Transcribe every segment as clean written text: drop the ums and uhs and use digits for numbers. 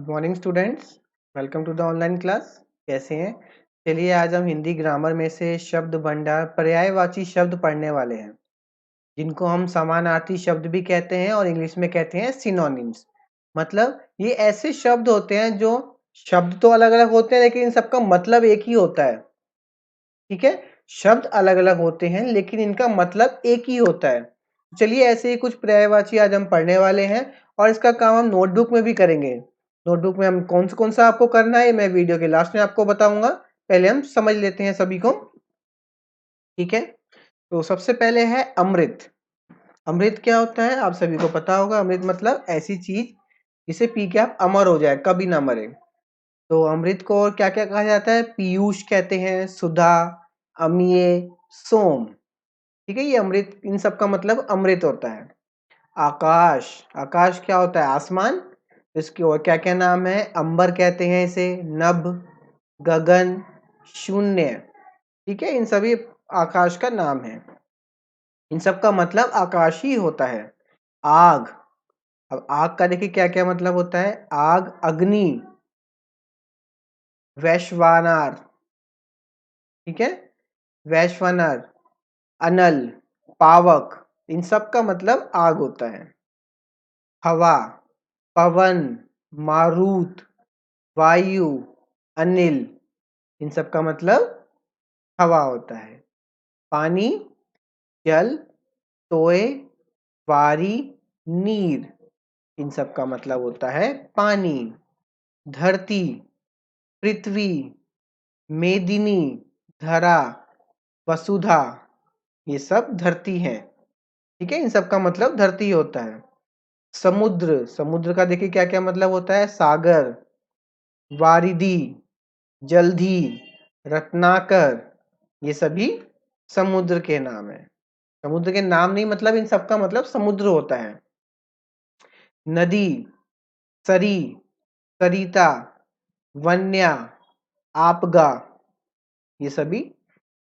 Good morning students, welcome to the online class. कैसे हैं? चलिए आज हम हिंदी ग्रामर में से शब्द भंडार पर्यायवाची शब्द पढ़ने वाले हैं, जिनको हम समानार्थी शब्द भी कहते हैं और इंग्लिश में कहते हैं सिनोनिम्स। मतलब ये ऐसे शब्द होते हैं जो शब्द तो अलग अलग होते हैं लेकिन इन सबका मतलब एक ही होता है। ठीक है, शब्द अलग अलग होते हैं लेकिन इनका मतलब एक ही होता है। चलिए ऐसे ही कुछ पर्यायवाची आज हम पढ़ने वाले हैं और इसका काम हम नोटबुक में भी करेंगे। नोटबुक में हम कौन सा आपको करना है मैं वीडियो के लास्ट में आपको बताऊंगा। पहले हम समझ लेते हैं सभी को। ठीक है, तो सबसे पहले है अमृत। अमृत क्या होता है आप सभी को पता होगा। अमृत मतलब ऐसी चीज जिसे पी के आप अमर हो जाए, कभी ना मरे। तो अमृत को और क्या क्या कहा जाता है? पीयूष कहते हैं, सुधा, अमीय, सोम। ठीक है, ये अमृत, इन सब का मतलब अमृत होता है। आकाश, आकाश क्या होता है? आसमान। इसके और क्या क्या नाम है? अंबर कहते हैं इसे, नभ, गगन, शून्य। ठीक है, इन सभी आकाश का नाम है। इन सब का मतलब आकाश ही होता है। आग, अब आग का देखिए क्या क्या मतलब होता है। आग, अग्नि, वैश्वानर। ठीक है, वैश्वानर, अनल, पावक, इन सब का मतलब आग होता है। हवा, पवन, मारुत, वायु, अनिल, इन सब का मतलब हवा होता है। पानी, जल, तोय, वारी, नीर, इन सब का मतलब होता है पानी। धरती, पृथ्वी, मेदिनी, धरा, वसुधा, ये सब धरती है। ठीक है, इन सब का मतलब धरती होता है। समुद्र, समुद्र का देखिए क्या क्या मतलब होता है। सागर, वारिधि, जलधि, रत्नाकर, ये सभी समुद्र के नाम है। समुद्र के नाम नहीं, मतलब इन सबका मतलब समुद्र होता है। नदी, सरी, सरिता, वन्या, आपगा, ये सभी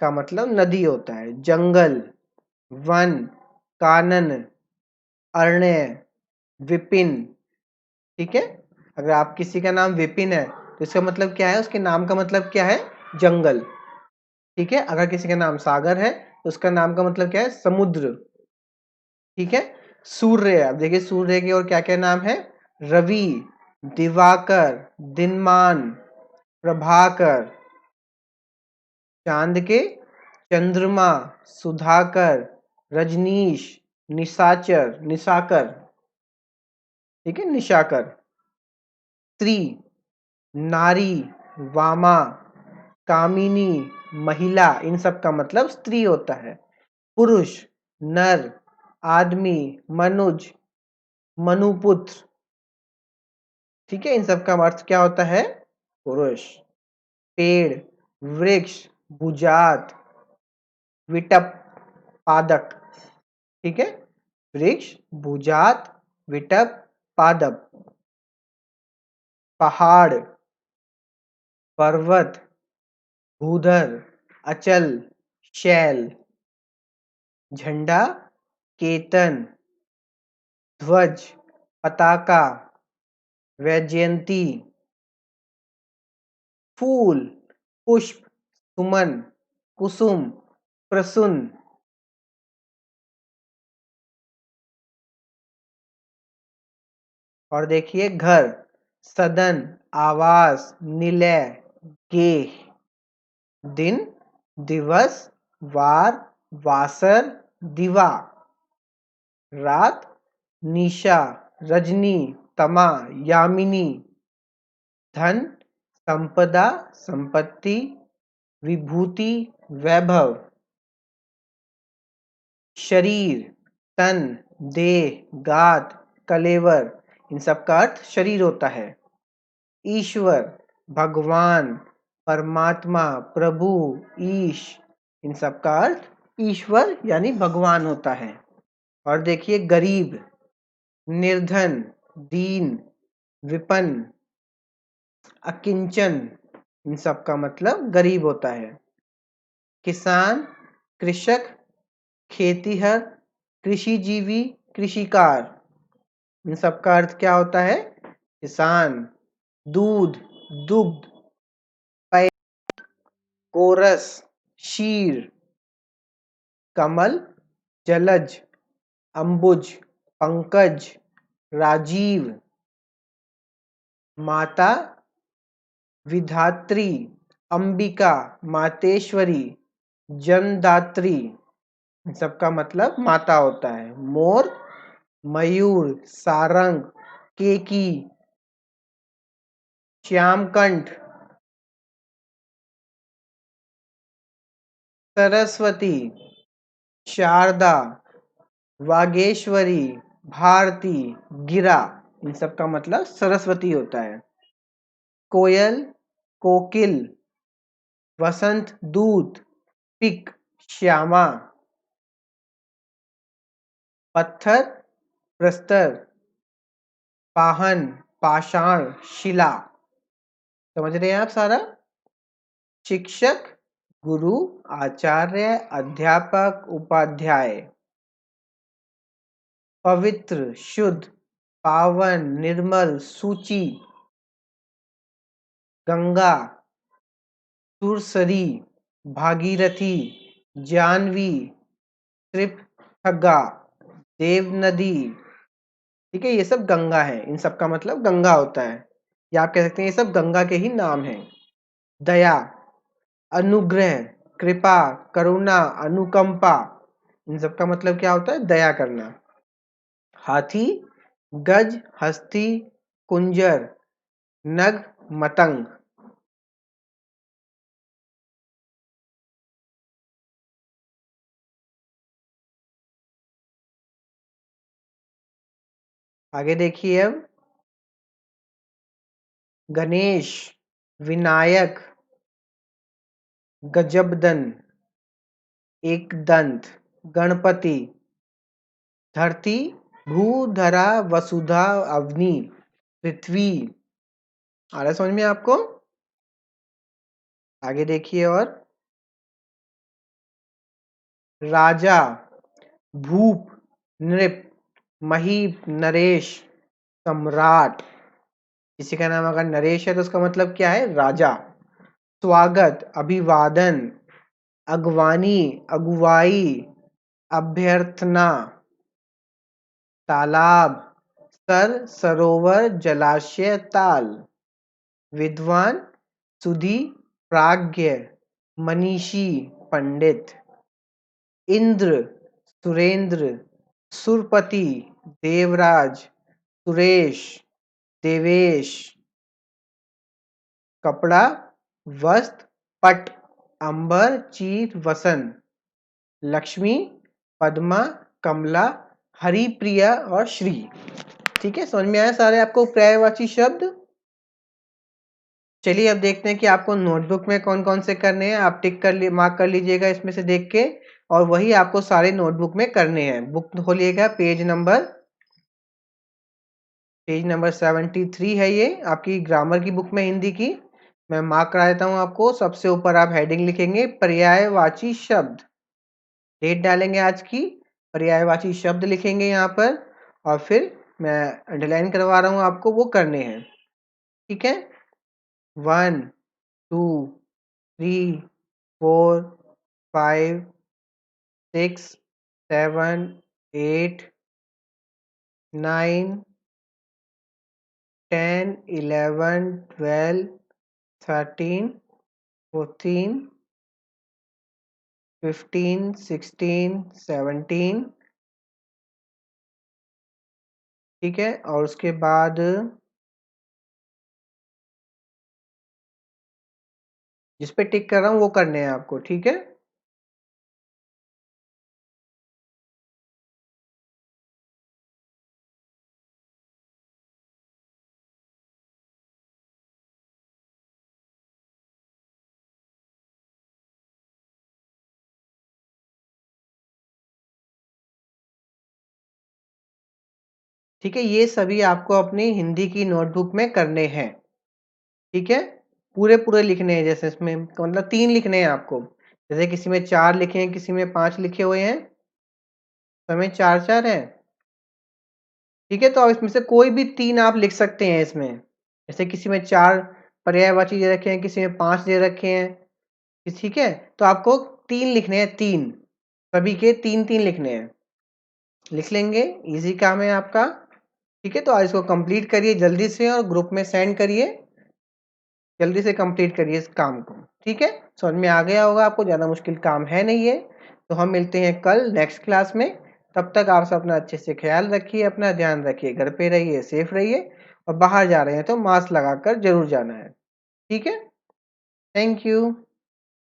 का मतलब नदी होता है। जंगल, वन, कानन, अरण्य, विपिन। ठीक है, अगर आप किसी का नाम विपिन है तो इसका मतलब क्या है? उसके नाम का मतलब क्या है? जंगल। ठीक है, अगर किसी का नाम सागर है तो उसका नाम का मतलब क्या है? समुद्र। ठीक है, सूर्य, अब देखिए सूर्य के और क्या क्या नाम है। रवि, दिवाकर, दिनमान, प्रभाकर। चांद के, चंद्रमा, सुधाकर, रजनीश, निशाचर, निशाकर। ठीक है, निशाकर। स्त्री, नारी, वामा, कामिनी, महिला, इन सब का मतलब स्त्री होता है। पुरुष, नर, आदमी, मनुज, मनुपुत्र। ठीक है, इन सब का अर्थ क्या होता है? पुरुष। पेड़, वृक्ष, भुजात, विटप, पादप। ठीक है, वृक्ष, भुजात, विटप, पादप। पहाड़, पर्वत, भूधर, अचल, शैल। झंडा, केतन, ध्वज, पताका, वैजयंती। फूल, पुष्प, सुमन, कुसुम, प्रसून। और देखिए घर, सदन, आवास, निलय, गेह। दिन, दिवस, वार, वासर, दिवा। रात, निशा, रजनी, तमा, यामिनी। धन, संपदा, संपत्ति, विभूति, वैभव। शरीर, तन, देह, गात, कलेवर, इन सब का अर्थ शरीर होता है। ईश्वर, भगवान, परमात्मा, प्रभु, ईश, इन सब का अर्थ ईश्वर यानी भगवान होता है। और देखिए गरीब, निर्धन, दीन, विपन्न, अकिंचन, इन सब का मतलब गरीब होता है। किसान, कृषक, खेतीहर, कृषिजीवी, कृषिकार, इन सब का अर्थ क्या होता है? किसान। दूध, दुग्ध, पै, कोरस, शीर, कमल, जलज, अंबुज, पंकज, राजीव, माता, विधात्री, अंबिका, मातेश्वरी, जन्मदात्री। इन सबका मतलब माता होता है। मोर, मयूर, सारंग, केकी, श्यामकंठ, सरस्वती, शारदा, वागेश्वरी, भारती, गिरा। इन सब का मतलब सरस्वती होता है। कोयल, कोकिल, वसंत दूत, पिक, श्यामा, पत्थर, प्रस्तर, पाहन, पाषाण, शिला। समझ रहे हैं आप सारा? शिक्षक, गुरु, आचार्य, अध्यापक, उपाध्याय। पवित्र, शुद्ध, पावन, निर्मल, सूची, गंगा, सुरसरी, भागीरथी, जानवी, त्रिपठगा, देव नदी। ठीक है, ये सब गंगा है। इन सब का मतलब गंगा होता है, या आप कह सकते हैं ये सब गंगा के ही नाम हैं। दया, अनुग्रह, कृपा, करुणा, अनुकंपा। इन सब का मतलब क्या होता है? दया करना। हाथी, गज, हस्ती, कुंजर, नग, मतंग। आगे देखिए अब, गणेश, विनायक, गजबदन, एक दंत, गणपति, धरती, भू, धरा, वसुधा, अग्नि, पृथ्वी। आ रहा है समझ में आपको? आगे देखिए और, राजा, भूप, नृप, महीप, नरेश, सम्राट। किसी का नाम अगर नरेश है तो उसका मतलब क्या है? राजा। स्वागत, अभिवादन, अगवानी, अगुवाई, अभ्यर्थना, तालाब, सर, सरोवर, जलाशय, ताल। विद्वान, सुधी, प्राज्ञ, मनीषी, पंडित। इंद्र, सुरेंद्र, सुरपति, देवराज, सुरेश, देवेश। कपड़ा, वस्त्र, पट, अंबर, चीर, वसन। लक्ष्मी, पद्मा, कमला, हरिप्रिया और श्री। ठीक है, समझ में आया सारे आपको पर्यायवाची शब्द? चलिए अब देखते हैं कि आपको नोटबुक में कौन कौन से करने हैं। आप टिक कर मार्क कर लीजिएगा इसमें से देख के, और वही आपको सारे नोटबुक में करने हैं। बुक खोलिएगा, पेज नंबर 73 है ये आपकी ग्रामर की बुक में, हिंदी की। मैं मार्क करा देता हूँ आपको। सबसे ऊपर आप हेडिंग लिखेंगे पर्यायवाची शब्द, डेट डालेंगे आज की, पर्यायवाची शब्द लिखेंगे यहाँ पर, और फिर मैं अंडरलाइन करवा रहा हूँ आपको, वो करने हैं। ठीक है, 1 2 3 4 5 6 7 8 9 10 11 12 13 14 15 16 17। ठीक है, और उसके बाद जिस पे टिक कर रहा हूँ वो करने हैं आपको। ठीक है, ठीक है, ये सभी आपको अपनी हिंदी की नोटबुक में करने हैं। ठीक है, पूरे पूरे लिखने हैं, जैसे इसमें मतलब 3 लिखने हैं आपको। जैसे किसी में 4 लिखे हैं, किसी में 5 लिखे हुए हैं, समय 4 4 है। ठीक है, तो अब इसमें से कोई भी 3 आप लिख सकते हैं इसमें। जैसे किसी में 4 पर्यायवाची दे रखे हैं, किसी में 5 दे रखे हैं, ठीक है, तो आपको 3 लिखने हैं, 3 सभी के 3-3 लिखने हैं। लिख लेंगे, इजी काम है आपका। ठीक है, तो आज इसको कंप्लीट करिए जल्दी से और ग्रुप में सेंड करिए, जल्दी से कंप्लीट करिए इस काम को। ठीक है, समझ में आ गया होगा आपको, ज़्यादा मुश्किल काम है नहीं है। तो हम मिलते हैं कल नेक्स्ट क्लास में। तब तक आप सब अपना अच्छे से ख्याल रखिए, अपना ध्यान रखिए, घर पे रहिए, सेफ रहिए, और बाहर जा रहे हैं तो मास्क लगाकर जरूर जाना है। ठीक है, थैंक यू।